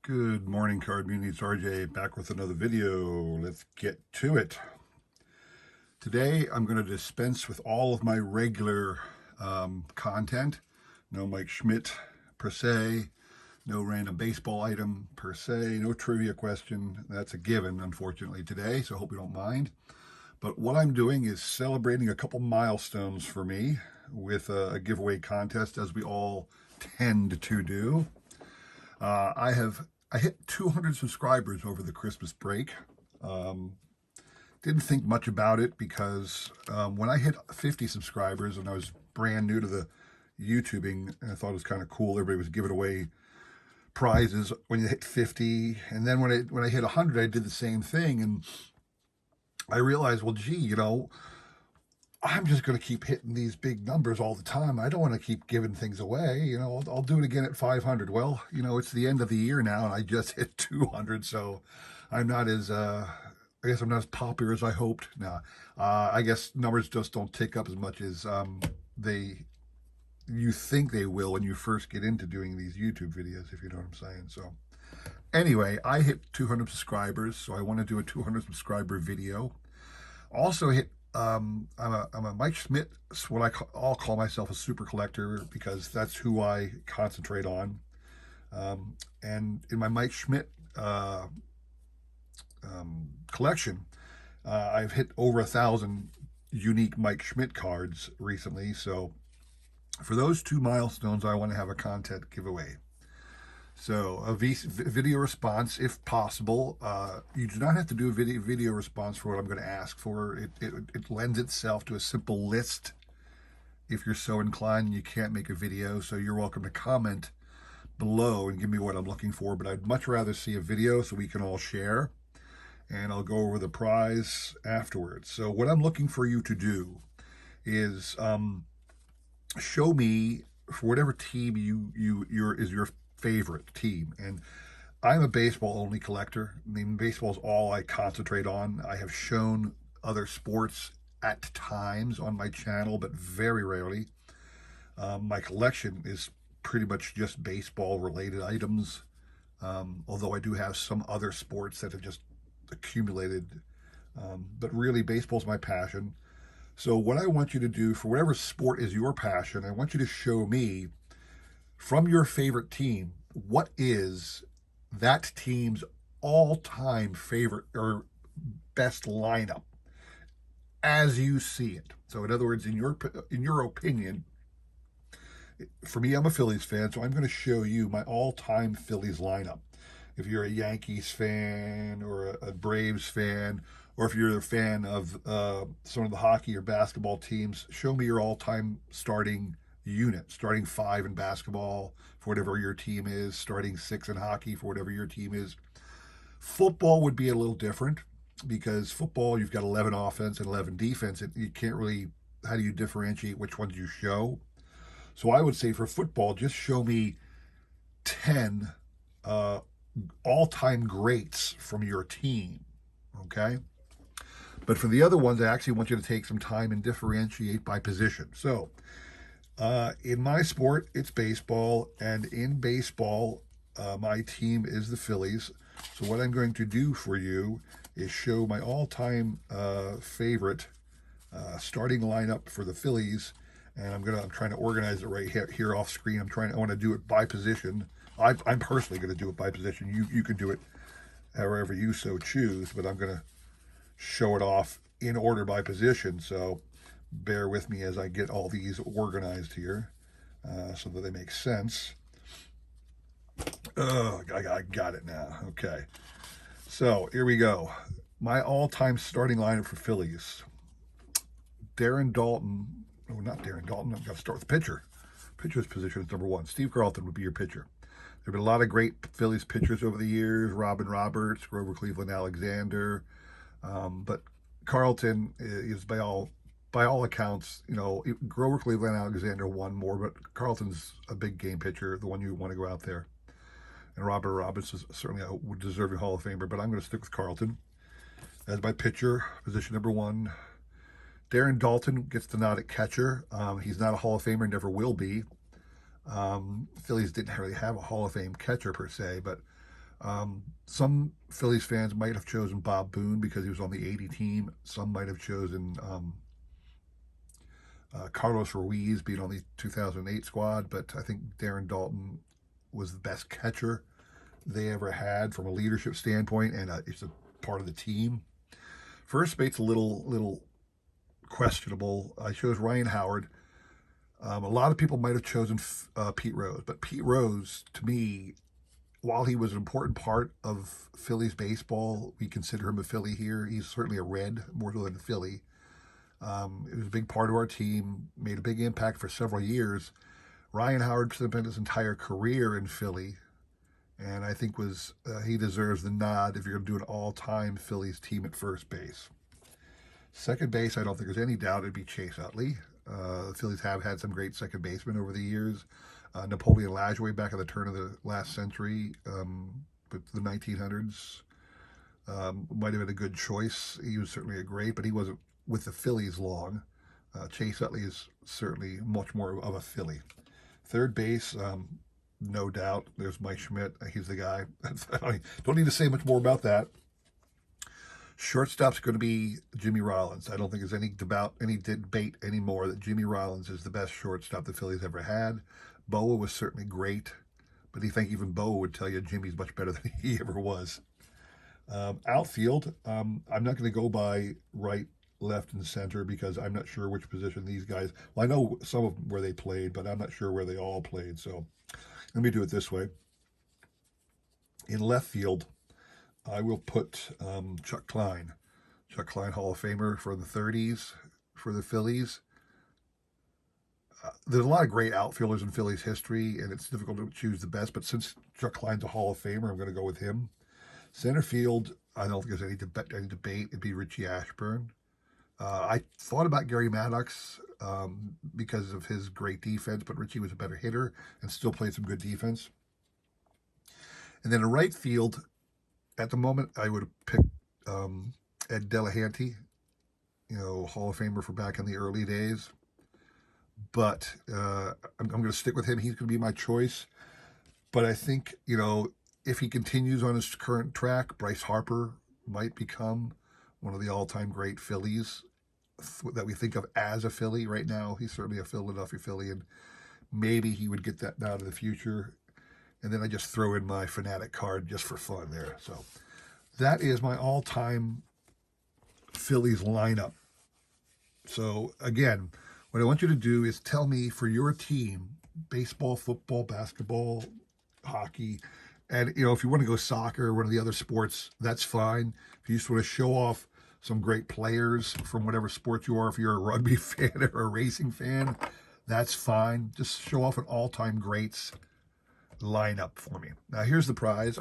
Good morning, Card Community. It's RJ back with another video. Let's get to it. Today, I'm going to dispense with all of my regular content. No Mike Schmidt per se, no random baseball item per se, no trivia question. That's a given, unfortunately, today, so I hope you don't mind. But what I'm doing is celebrating a couple milestones for me with a giveaway contest, as we all tend to do. I hit 200 subscribers over the Christmas break. Didn't think much about it because when I hit 50 subscribers and I was brand new to the YouTubing, I thought it was kind of cool. Everybody was giving away prizes when you hit 50, and then when I hit 100, I did the same thing, and I realized, well, gee, I'm just going to keep hitting these big numbers all the time. I don't want to keep giving things away. I'll do it again at 500. Well, it's the end of the year now, and I just hit 200, so I'm not as, I guess I'm not as popular as I hoped. Now, I guess numbers just don't tick up as much as you think they will when you first get into doing these YouTube videos, if you know what I'm saying. So anyway, I hit 200 subscribers, so I want to do a 200 subscriber video. Also hit I'm a Mike Schmidt, I'll call myself a super collector because that's who I concentrate on. And in my Mike Schmidt collection, I've hit over 1,000 unique Mike Schmidt cards recently. So for those two milestones, I want to have a content giveaway. So a video response, if possible. You do not have to do a video response for what I'm going to ask for. It lends itself to a simple list if you're so inclined and you can't make a video. So you're welcome to comment below and give me what I'm looking for. But I'd much rather see a video so we can all share. And I'll go over the prize afterwards. So what I'm looking for you to do is show me for whatever team is your favorite team. And I'm a baseball only collector. I mean, baseball is all I concentrate on. I have shown other sports at times on my channel, but very rarely. My collection is pretty much just baseball related items, although I do have some other sports that have just accumulated, but really baseball is my passion. So what I want you to do for whatever sport is your passion, I want you to show me from your favorite team, what is that team's all-time favorite or best lineup as you see it. So in other words, in your opinion, for me, I'm a Phillies fan, so I'm going to show you my all-time Phillies lineup. If you're a Yankees fan or a Braves fan, or if you're a fan of some of the hockey or basketball teams, show me your all-time starting unit, starting 5 in basketball for whatever your team is, starting 6 in hockey for whatever your team is. Football would be a little different because football, you've got 11 offense and 11 defense. You can't really, how do you differentiate which ones you show? So I would say for football, just show me 10 all-time greats from your team, okay? But for the other ones, I actually want you to take some time and differentiate by position. So in my sport, it's baseball, and in baseball, my team is the Phillies. So what I'm going to do for you is show my all-time favorite starting lineup for the Phillies, and I'm trying to organize it right here off screen. I want to do it by position. I'm personally going to do it by position. You can do it however you so choose, but I'm going to show it off in order by position. So bear with me as I get all these organized here so that they make sense. Oh, I got it now. Okay. So here we go. My all-time starting lineup for Phillies. Darren Daulton. Oh, not Darren Daulton. I've got to start with the pitcher. Pitcher's position is number 1. Steve Carlton would be your pitcher. There have been a lot of great Phillies pitchers over the years. Robin Roberts, Grover Cleveland Alexander. But Carlton is by all accounts, Grover Cleveland Alexander won more, but Carlton's a big game pitcher, the one you want to go out there. And Robert Roberts is certainly a deserving Hall of Famer, but I'm going to stick with Carlton as my pitcher, position number 1. Darren Daulton gets the nod at catcher. He's not a Hall of Famer, never will be. Phillies didn't really have a Hall of Fame catcher per se, but Some Phillies fans might have chosen Bob Boone because he was on the '80 team. Some might have chosen Carlos Ruiz being on the 2008 squad, but I think Darren Daulton was the best catcher they ever had from a leadership standpoint, and it's a part of the team. First base's a little questionable. I chose Ryan Howard. A lot of people might have chosen Pete Rose, but Pete Rose, to me, while he was an important part of Phillies baseball, we consider him a Philly here. He's certainly a Red more than a Philly. It was a big part of our team, made a big impact for several years. Ryan Howard spent his entire career in Philly, and I think he deserves the nod if you're going to do an all-time Phillies team at first base. Second base, I don't think there's any doubt it'd be Chase Utley. The Phillies have had some great second basemen over the years. Napoleon Lajoie back at the turn of the last century, with the 1900s, might have been a good choice. He was certainly a great, but he wasn't with the Phillies long. Chase Utley is certainly much more of a Philly. Third base, no doubt, there's Mike Schmidt. He's the guy. I don't need to say much more about that. Shortstop's going to be Jimmy Rollins. I don't think there's any debate anymore that Jimmy Rollins is the best shortstop the Phillies ever had. Boa was certainly great, but I think even Boa would tell you Jimmy's much better than he ever was. Outfield, I'm not going to go by right, left, and center because I'm not sure which position these guys. Well, I know some of them where they played, but I'm not sure where they all played. So let me do it this way. In left field, I will put Chuck Klein. Chuck Klein, Hall of Famer for the 30s for the Phillies. There's a lot of great outfielders in Phillies history, and it's difficult to choose the best. But since Chuck Klein's a Hall of Famer, I'm going to go with him. Center field, I don't think there's any debate. It'd be Richie Ashburn. I thought about Gary Maddox because of his great defense, but Richie was a better hitter and still played some good defense. And then in right field, at the moment, I would have picked Ed Delahanty, Hall of Famer for back in the early days. But I'm going to stick with him. He's going to be my choice. But I think, if he continues on his current track, Bryce Harper might become one of the all-time great Phillies that we think of as a Philly right now. He's certainly a Philadelphia Philly, and maybe he would get that now to the future. And then I just throw in my Fanatic card just for fun there. So that is my all-time Phillies lineup. So again, what I want you to do is tell me for your team, baseball, football, basketball, hockey, and if you want to go soccer or one of the other sports, that's fine. If you just want to show off some great players from whatever sport you are, if you're a rugby fan or a racing fan, that's fine. Just show off an all-time greats lineup for me. Now here's the prize.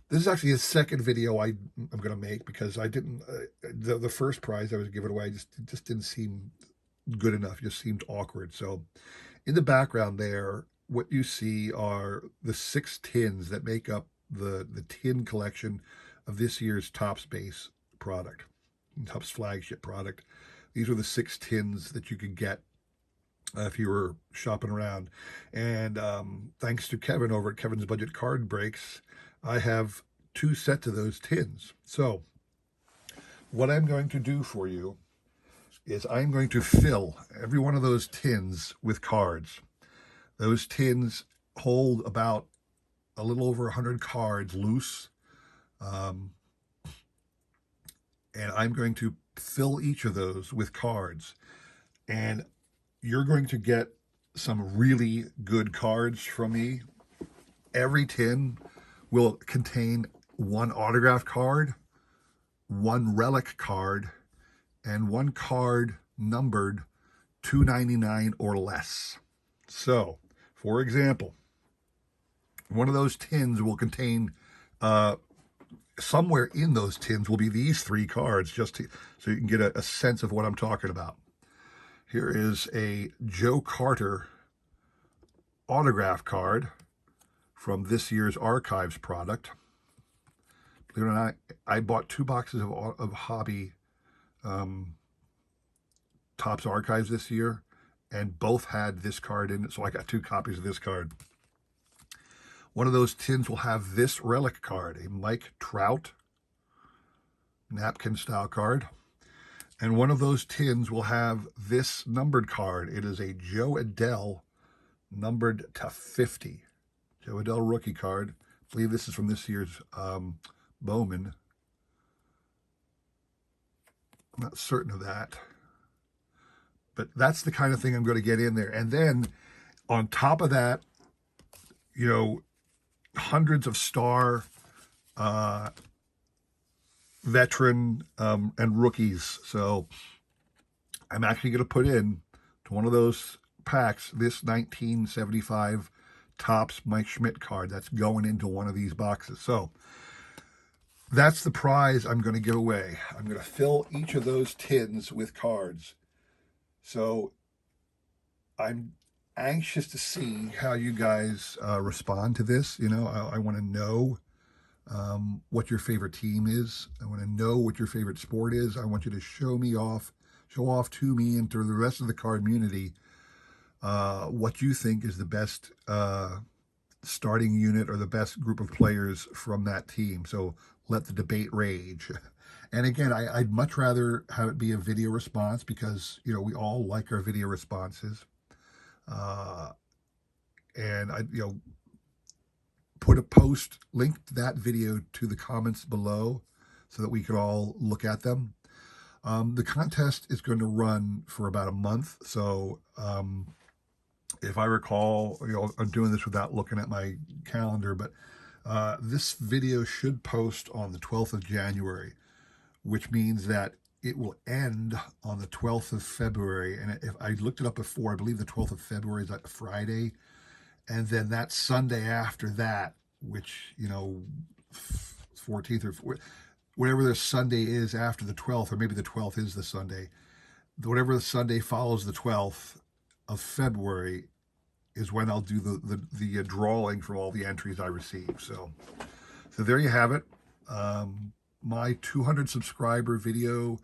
This is actually the second video I'm going to make because I didn't the first prize I was giving away just didn't seem good enough. It just seemed awkward. So in the background there, what you see are the 6 tins that make up the tin collection of this year's Topps base product, Topps flagship product. These are the 6 tins that you could get if you were shopping around. And thanks to Kevin over at Kevin's Budget Card Breaks, I have 2 sets of those tins. So what I'm going to do for you is I'm going to fill every one of those tins with cards. Those tins hold about a little over 100 cards loose. And I'm going to fill each of those with cards. And you're going to get some really good cards from me. Every tin will contain 1 autograph card, 1 relic card, and 1 card numbered 299 or less. So, for example, one of those tins will contain, somewhere in those tins will be these 3 cards, so you can get a sense of what I'm talking about. Here is a Joe Carter autograph card from this year's Archives product. Believe it or not, I bought 2 boxes of hobby Topps Archives this year, and both had this card in it, so I got 2 copies of this card. One of those tins will have this relic card, a Mike Trout napkin style card. And one of those tins will have this numbered card. It is a Joe Adell numbered to 50. Joe Adell rookie card. I believe this is from this year's Bowman. I'm not certain of that. But that's the kind of thing I'm going to get in there. And then on top of that, you know, hundreds of star veteran and rookies. So I'm actually going to put in to one of those packs this 1975 Topps Mike Schmidt card that's going into one of these boxes. So that's the prize I'm going to give away. I'm going to fill each of those tins with cards. So I'm anxious to see how you guys respond to this. You know, I want to know what your favorite team is. I want to know what your favorite sport is. I want you to show off to me and to the rest of the card community what you think is the best starting unit or the best group of players from that team. So let the debate rage. And again, I'd much rather have it be a video response because, you know, we all like our video responses. And I, you know, put a post, link to that video to the comments below so that we could all look at them. The contest is going to run for about a month. So if I recall, you know, I'm doing this without looking at my calendar, but this video should post on the 12th of January, which means that it will end on the 12th of February. And if I looked it up before, I believe the 12th of February is like Friday. And then that Sunday after that, which, you know, 14th or whatever the Sunday is after the 12th, or maybe the 12th is the Sunday, whatever the Sunday follows the 12th of February is when I'll do the drawing for all the entries I receive. So there you have it. My 200 subscriber video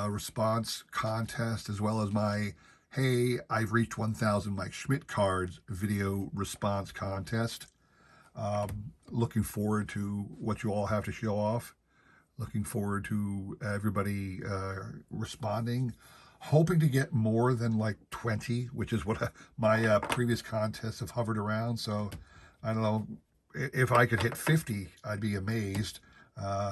response contest, as well as my hey, I've reached 1,000 Mike Schmidt cards video response contest. Looking forward to what you all have to show off. Looking forward to everybody responding. Hoping to get more than like 20, which is what my previous contests have hovered around. So I don't know, if I could hit 50, I'd be amazed.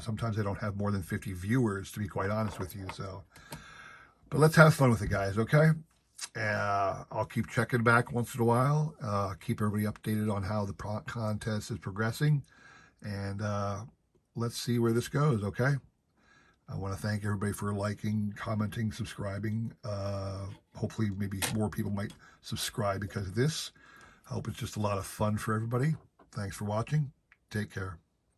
Sometimes I don't have more than 50 viewers, to be quite honest with you. So, but let's have fun with it, guys, okay? I'll keep checking back once in a while. Keep everybody updated on how the contest is progressing. And let's see where this goes, okay? I want to thank everybody for liking, commenting, subscribing. Hopefully, maybe more people might subscribe because of this. I hope it's just a lot of fun for everybody. Thanks for watching. Take care.